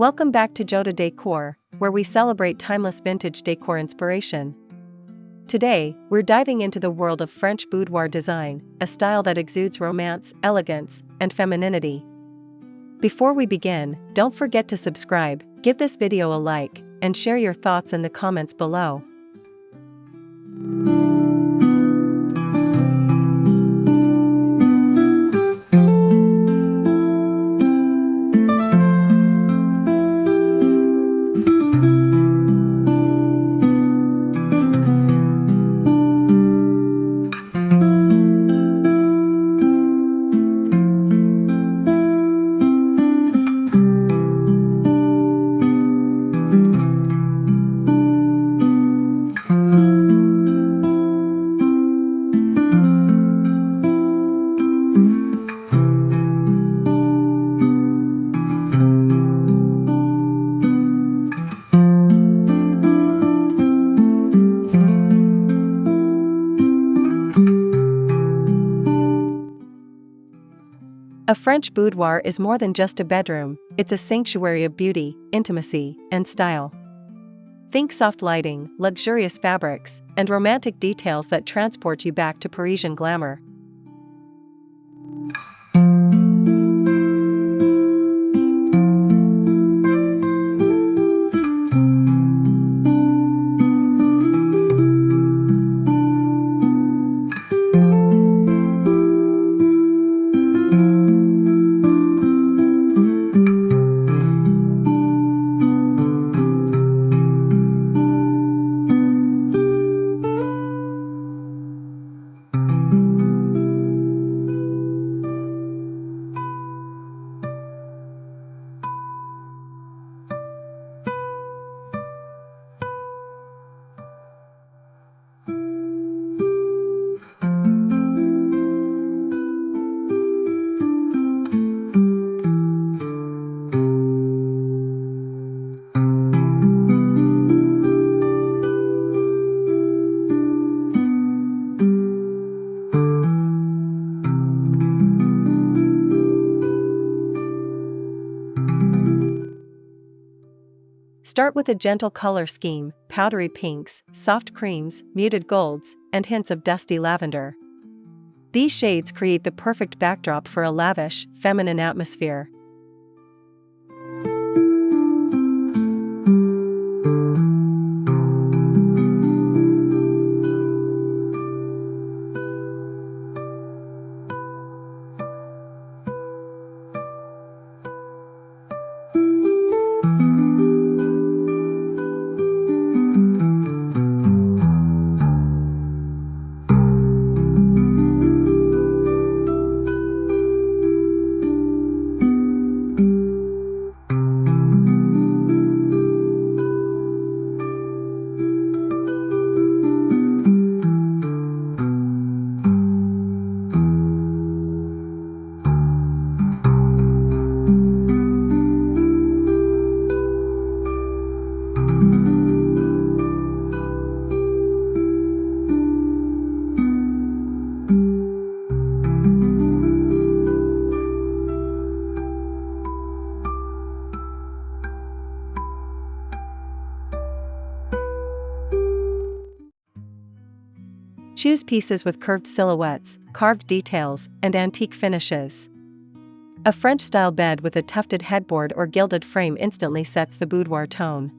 Welcome back to Gilded Decor, where we celebrate timeless vintage decor inspiration. Today, we're diving into the world of French boudoir design, a style that exudes romance, elegance, and femininity. Before we begin, don't forget to subscribe, give this video a like, and share your thoughts in the comments below. A French boudoir is more than just a bedroom, it's a sanctuary of beauty, intimacy, and style. Think soft lighting, luxurious fabrics, and romantic details that transport you back to Parisian glamour. Start with a gentle color scheme, powdery pinks, soft creams, muted golds, and hints of dusty lavender. These shades create the perfect backdrop for a lavish, feminine atmosphere. Choose pieces with curved silhouettes, carved details, and antique finishes. A French-style bed with a tufted headboard or gilded frame instantly sets the boudoir tone.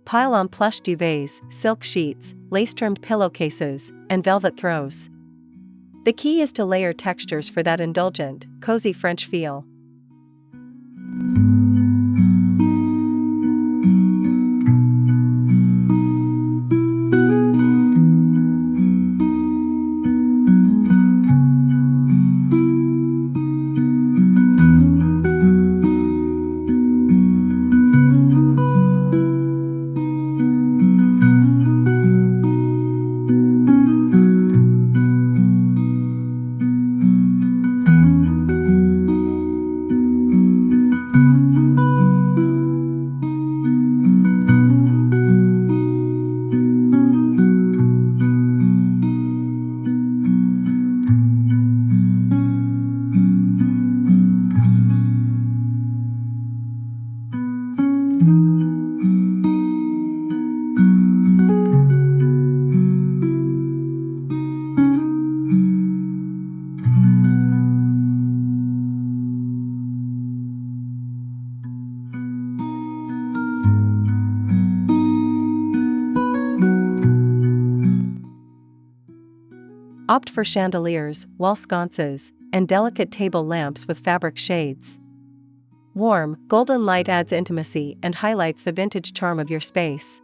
Pile on plush duvets, silk sheets, lace-trimmed pillowcases, and velvet throws. The key is to layer textures for that indulgent, cozy French feel. Opt for chandeliers, wall sconces, and delicate table lamps with fabric shades. Warm, golden light adds intimacy and highlights the vintage charm of your space.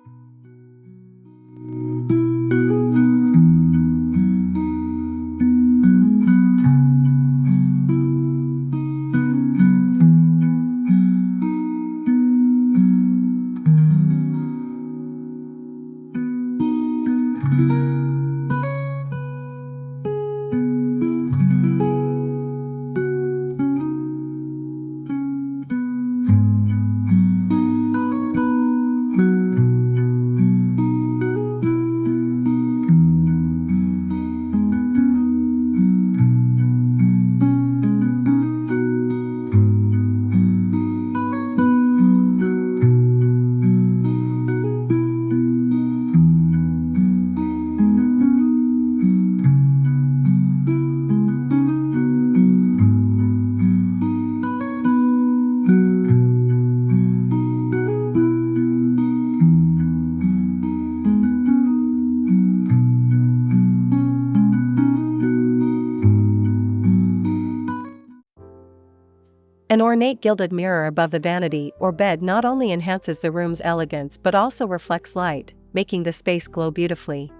An ornate gilded mirror above the vanity or bed not only enhances the room's elegance but also reflects light, making the space glow beautifully.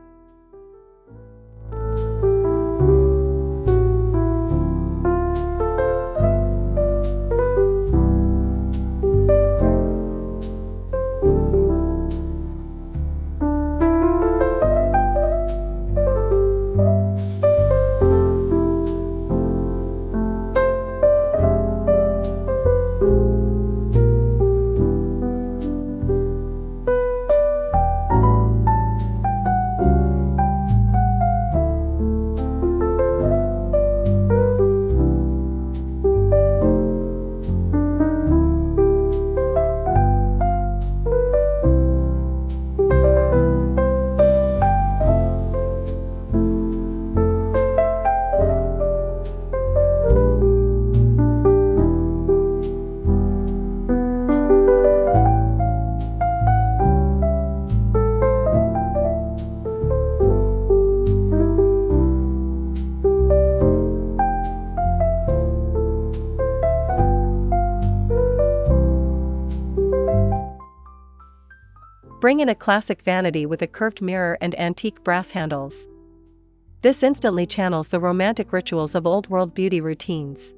Bring in a classic vanity with a curved mirror and antique brass handles. This instantly channels the romantic rituals of old-world beauty routines.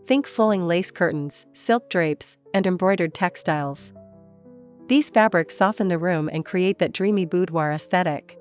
Think flowing lace curtains, silk drapes, and embroidered textiles. These fabrics soften the room and create that dreamy boudoir aesthetic.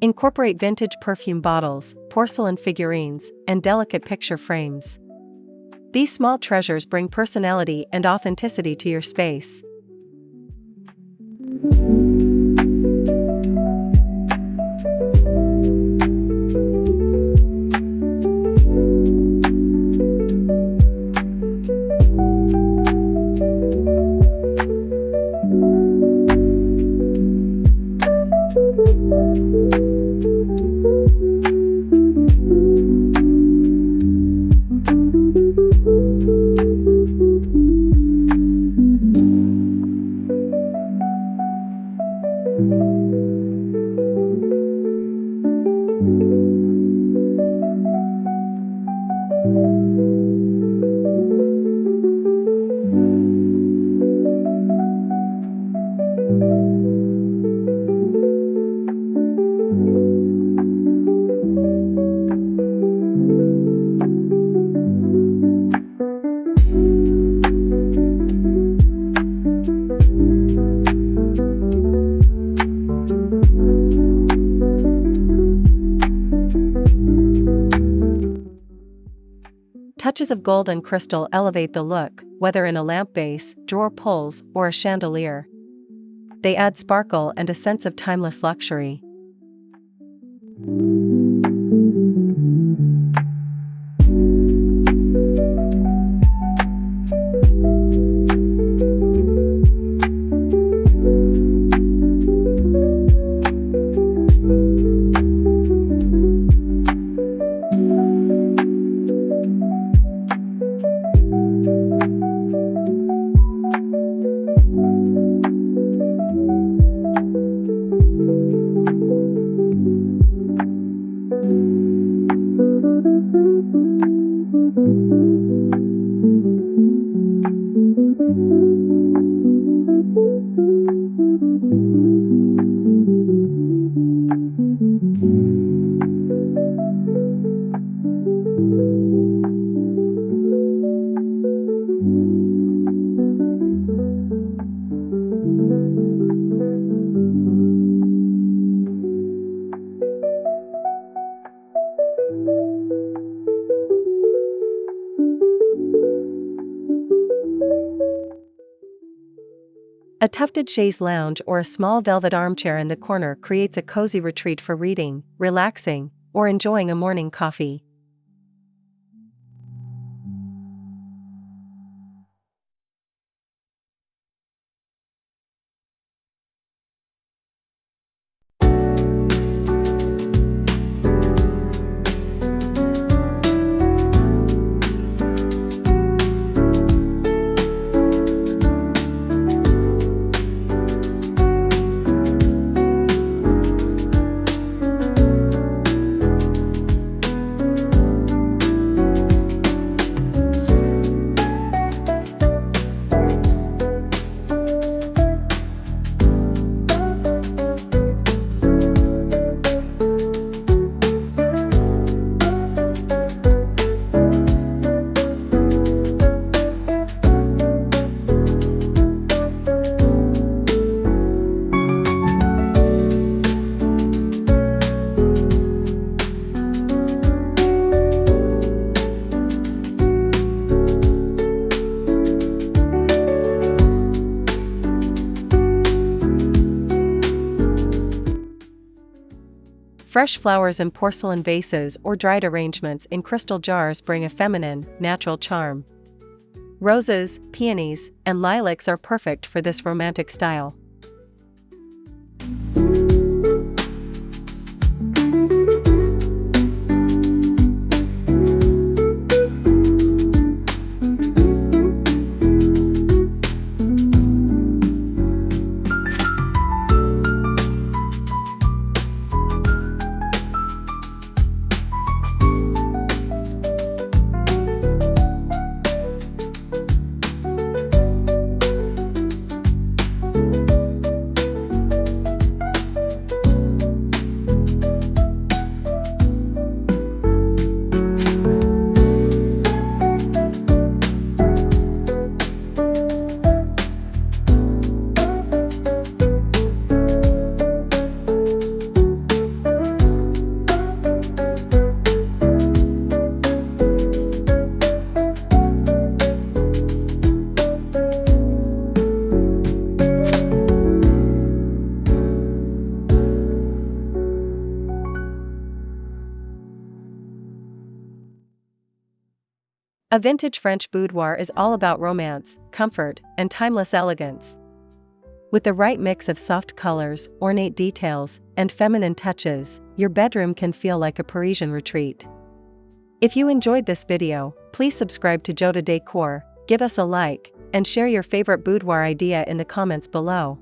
Incorporate vintage perfume bottles, porcelain figurines, and delicate picture frames. These small treasures bring personality and authenticity to your space. Touches of gold and crystal elevate the look, whether in a lamp base, drawer pulls, or a chandelier. They add sparkle and a sense of timeless luxury. A tufted chaise lounge or a small velvet armchair in the corner creates a cozy retreat for reading, relaxing, or enjoying a morning coffee. Fresh flowers in porcelain vases or dried arrangements in crystal jars bring a feminine, natural charm. Roses, peonies, and lilacs are perfect for this romantic style. A vintage French boudoir is all about romance, comfort, and timeless elegance. With the right mix of soft colors, ornate details, and feminine touches, your bedroom can feel like a Parisian retreat. If you enjoyed this video, please subscribe to Gilded Decor, give us a like, and share your favorite boudoir idea in the comments below.